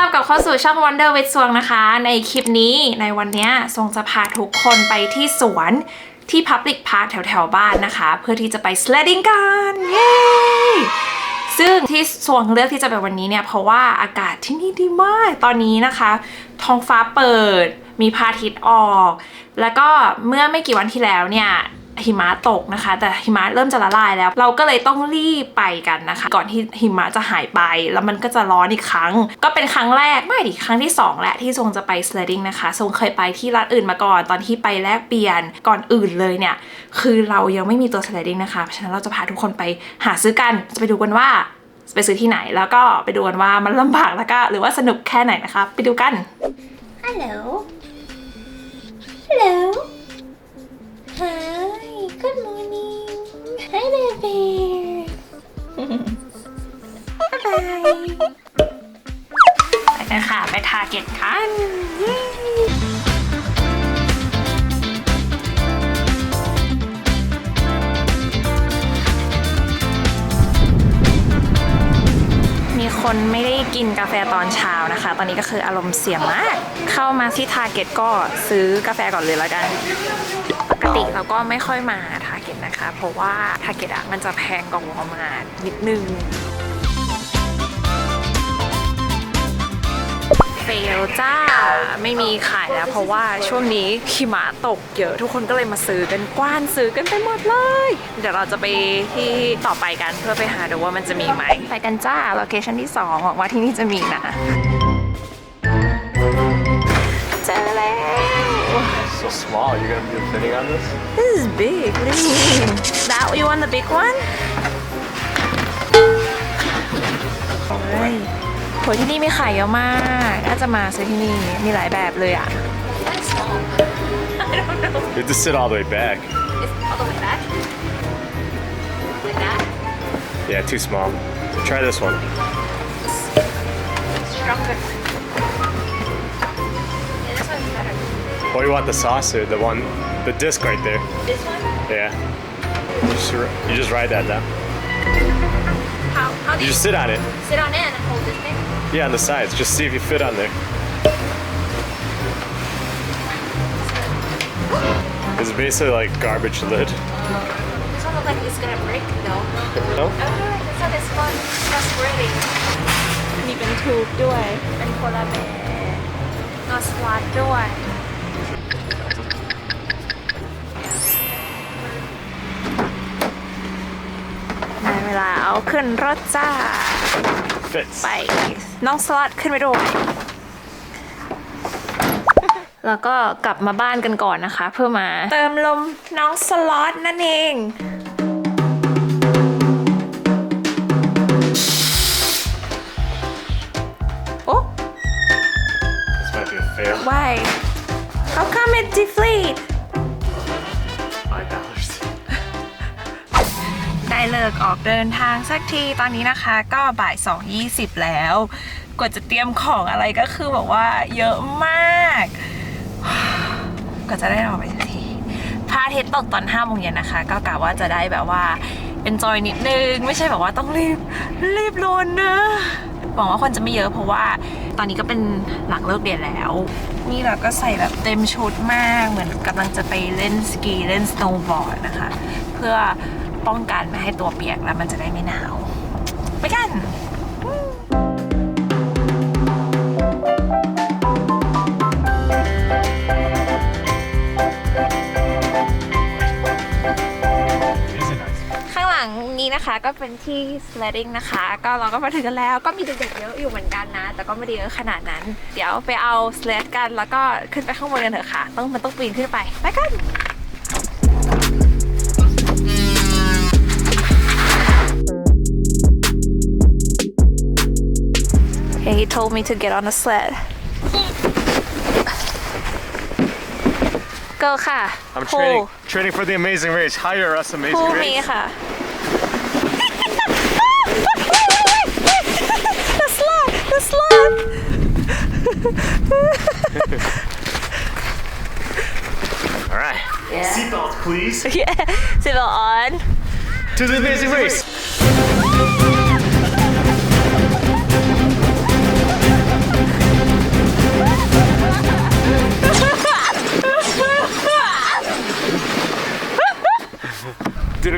รับกับเข้าสู่ช่อง Wonder with สวงนะคะในคลิปนี้ในวันนี้สวงจะพาทุกคนไปที่สวนที่ Public Park แถวๆบ้านนะคะเพื่อที่จะไป sledding กันเย้ซึ่งที่สวงเลือกที่จะไปวันนี้เนี่ยเพราะว่าอากาศที่นี่ดีมากตอนนี้นะคะท้องฟ้าเปิดมีพระอาทิตย์ออกแล้วก็เมื่อไม่กี่วันที่แล้วเนี่ยหิมะตกนะคะแต่หิมะเริ่มจะละลายแล้วเราก็เลยต้องรีบไปกันนะคะก่อนที่หิมะจะหายไปแล้วมันก็จะร้อนอีกครั้งก็เป็นครั้งแรกไม่ดิครั้งที่2แหละที่ทรงจะไป sledding นะคะทรงเคยไปที่รัฐอื่นมาก่อนตอนที่ไปแลกเปลี่ยนก่อนอื่นเลยเนี่ยคือเรายังไม่มีตัว sledding นะคะเพราะฉะนั้นเราจะพาทุกคนไปหาซื้อกันจะไปดูกันว่าไปซื้อที่ไหนแล้วก็ไปดูกันว่ามันลำบากแล้วก็หรือว่าสนุกแค่ไหนนะคะไปดูกัน Hello Hello Hi Good morning Hi there bear Bye bye ไปกันค่ะไปทาร์เก็ตกันเย้มีคนไม่ได้กินกาแฟตอนเช้านะคะตอนนี้ก็คืออารมณ์เสียมากเข้ามาที่ทาร์เก็ตก็ซื้อกาแฟก่อนเลยแล้วกันปกติเราก็ไม่ค่อยมาทาร์เก็ตนะคะเพราะว่าทาร์เก็ตอะมันจะแพงกว่าวอลมาร์ทนิดนึงเฟลจ้าไม่มีขายแล้วเพราะว่าช่วงนี้หิมะตกเยอะทุกคนก็เลยมาซื้อกันกว้านซื้อกันไปหมดเลยเดี๋ยวเราจะไปที่ต่อไปกันเพื่อไปหาดูว่ามันจะมีไหมไปกันจ้าโลเคชั่นที่2หวังว่าที่นี่จะมีนะเจอแล้ว So small. You're gonna be fitting on this? This is big. What do you mean? That you want the big one? เฮ้ยโหที่นี่มีขายเยอะมากน่าจะมาซื้อที่นี่มีหลายแบบเลยอ่ะ You have to sit all the way back. All the way back Like that Yeah, too small. Try this one. Stronger Yeah, this one's better Or you want the saucer, the disc right there. This one? Yeah. You just ride that down. How do You you just sit on it. sit on it and hold this thing? Yeah, on the sides. Just see if you fit on there. It's basically like garbage lid. This one looks like it's gonna break though No? I feel like this one is fun trustworthy มีเป็นทูบด้วย เป็นโพลาร์แบร์ก็สควอตด้วยได้เวลาเอาขึ้นรถจ้า Fits. ไปน้องสล็อตขึ้นไปด้วยแล้วก็กลับมาบ้านกันก่อนนะคะเพื่อมาเติมลมน้องสล็อตนั่นเองโอ้ This might be a fail. why how come it deflate $5. ได้เลิกออกเดินทางสักทีตอนนี้นะคะก็บ่าย 2:20 แล้วกว่าจะเตรียมของอะไรก็คือแบบว่าเยอะมากก็จะได้ออกไปสักทีพระอาทิตย์ตกตอน 5 โมงเย็นนะคะก็กะว่าจะได้แบบว่า enjoy นิดนึงไม่ใช่แบบว่าต้องรีบร้อนนะหวังว่าคนจะไม่เยอะเพราะว่าตอนนี้ก็เป็นหลังเลิกเรียนแล้วนี่เราก็ใส่แบบเต็มชุดมากเหมือนกำลังจะไปเล่นสกีเล่นสโนว์บอร์ดนะคะเพื่อป้องกันไม่ให้ตัวเปียกแล้วมันจะได้ไม่หนาวไปกันข้างหลังนี้นะคะก็เป็นที่ sledding นะคะก็เราก็มาถึงกันแล้วก็มีเด็กๆเยอะอยู่เหมือนกันนะแต่ก็ไม่ได้เยอะขนาดนั้นเดี๋ยวไปเอา sled กันแล้วก็ขึ้นไปข้างบนกันเถอะค่ะมันต้องปีนขึ้นไปไปกันHe told me to get on a sled. Go ค่ะ I'm Pull. training for the Amazing Race. Hire us, Amazing Pull me Race. ค่ะ The sled The sled All right. Yeah. Seatbelts, please. Yeah Seatbelt on To the Amazing Race.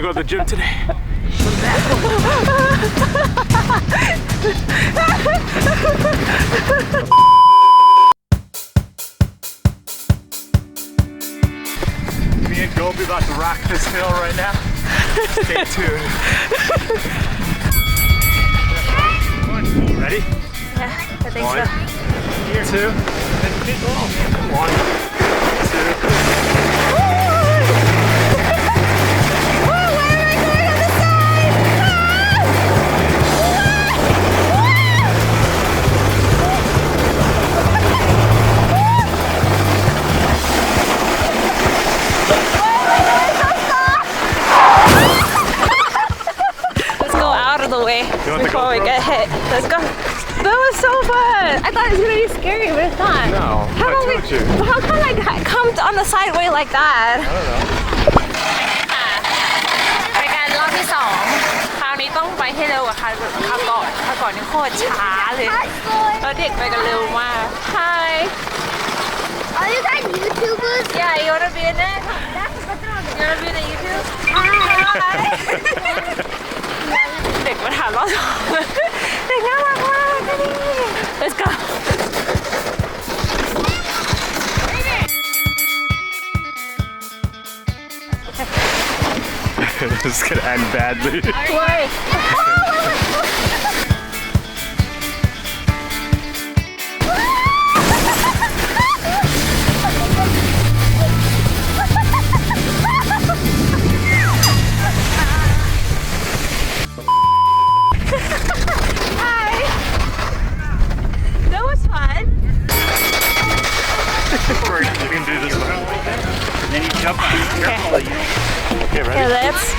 go to the gym today. Me and Gobi about to rock this hill right now. Stay tuned. Ready? Yeah, I think One, so. two, one, two. Let's go out of the way want the before we GoPro? get hit. Let's go. That was so fun. I thought it was gonna be scary, but it's not. No, How I about told you. How come I come on the sideway like that? I don't know. ไปกันรอบที่สองคราวนี้ต้องไปให้เร็วกว่าคราวก่อนนี่โคตรช้าเลยแล้วเด็กไปกันเร็วมาก Hi Are you guys YouTubers? Yeah you wanna be in it You wanna be in the YouTube Hi เด็กมาถามรอบสองเด็กน่ารักมากนี่ Let's go This is gonna end badly. Why That was fun We can do this one. Then you jump on it. Careful, you Okay, Okay, ready? let's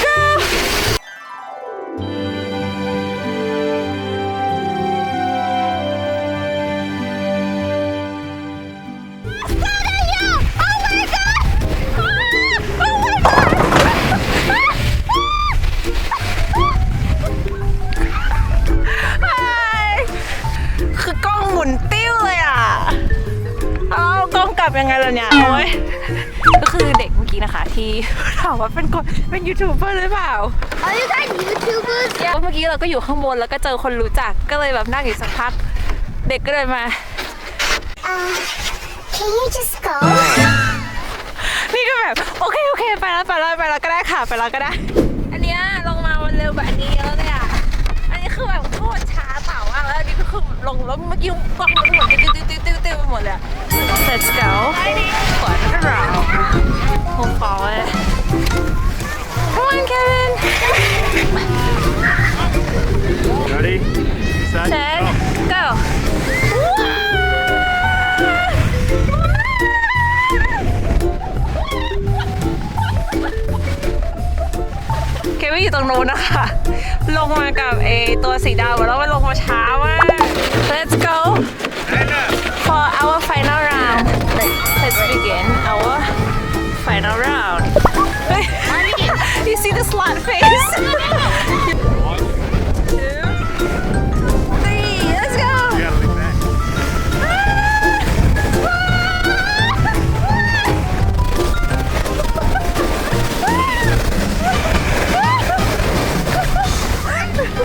go. Hi คือกล้องหมุนติ้วเลยอ่ะ เอากล้องกลับยังไงล่ะเนี่ย โอ้ยก็คือเด็กเมื่อกี้นะคะที่ถามว่าเป็นยูทูบเบอร์หรือเปล่า Are you guys YouTubers? เมื่อกี้เราก็อยู่ข้างบนแล้วก็เจอคนรู้จักก็เลยแบบนั่งอยู่สักพัก เด็กก็เลยมา Can you just go? นี่ก็แบบโอเคไปแล้วก็ได้ค่ะไปแล้วก็ได้ อันเนี้ยลงมาวันเร็วแบบอันนี้เยอะเลยอ่ะ อันนี้คือแบบโคตรช้าเปล่ามากแล้วอันนี้ก็คือลงแล้วเมื่อกี้กล้องมันหมุนติ้วไปหมดเลย Let's go ขวดก็เราMove forward Come on Kevin Ready? Set? Set Go เควินอยู่ตรงนู้นนะคะ ลงมากับตัวสีดำแล้วมันลงมาช้ามาก Let's go for our final round Let's begin our final round You see the slut face One. 2 3 Let's go You gotta lean back.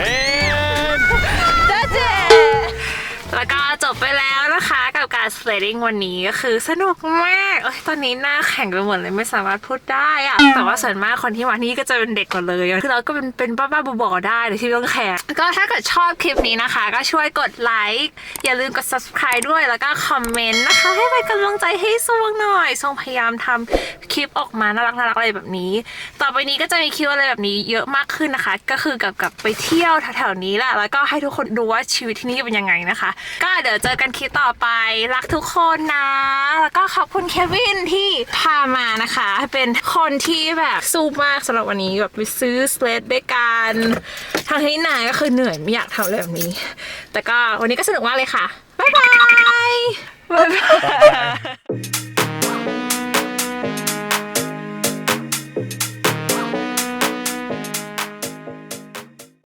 And That's it แล้วก็จบไปแล้วนะคะกับการ sledding วันนี้ก็คือสนุกมากตอนนี้หน้าแข็งไปหมดเลยไม่สามารถพูดได้อะแต่ว่าส่วนมากคนที่มาที่ก็จะเป็นเด็กกว่าเลยคือเราก็เป็นบ้าๆบอๆได้เลยที่ไม่ต้องแคร์ก็ถ้าเกิดชอบคลิปนี้นะคะก็ช่วยกดไลค์อย่าลืมกด subscribe ด้วยแล้วก็คอมเมนต์นะคะให้เป็นกำลังใจให้ซวงหน่อยซวงพยายามทำคลิปออกมาน่ารักอะไรแบบนี้ต่อไปนี้ก็จะมีคลิปอะไรแบบนี้เยอะมากขึ้นนะคะก็คือกับไปเที่ยวแถวๆนี้แหละแล้วก็ให้ทุกคนดูว่าชีวิตที่นี่เป็นยังไงนะคะก็เดี๋ยวเจอกันคลิปต่อไปรักทุกคนนะแล้วก็ขอบคุณเควินที่พามานะคะเป็นคนที่แบบสู้มากสำหรับวันนี้แบบไปซื้อสเลดด้วยกันทางที่นายก็คือเหนื่อยไม่อยากทำอะไรแบบนี้แต่ก็วันนี้ก็สนุกมากเลยค่ะบ๊ายบาย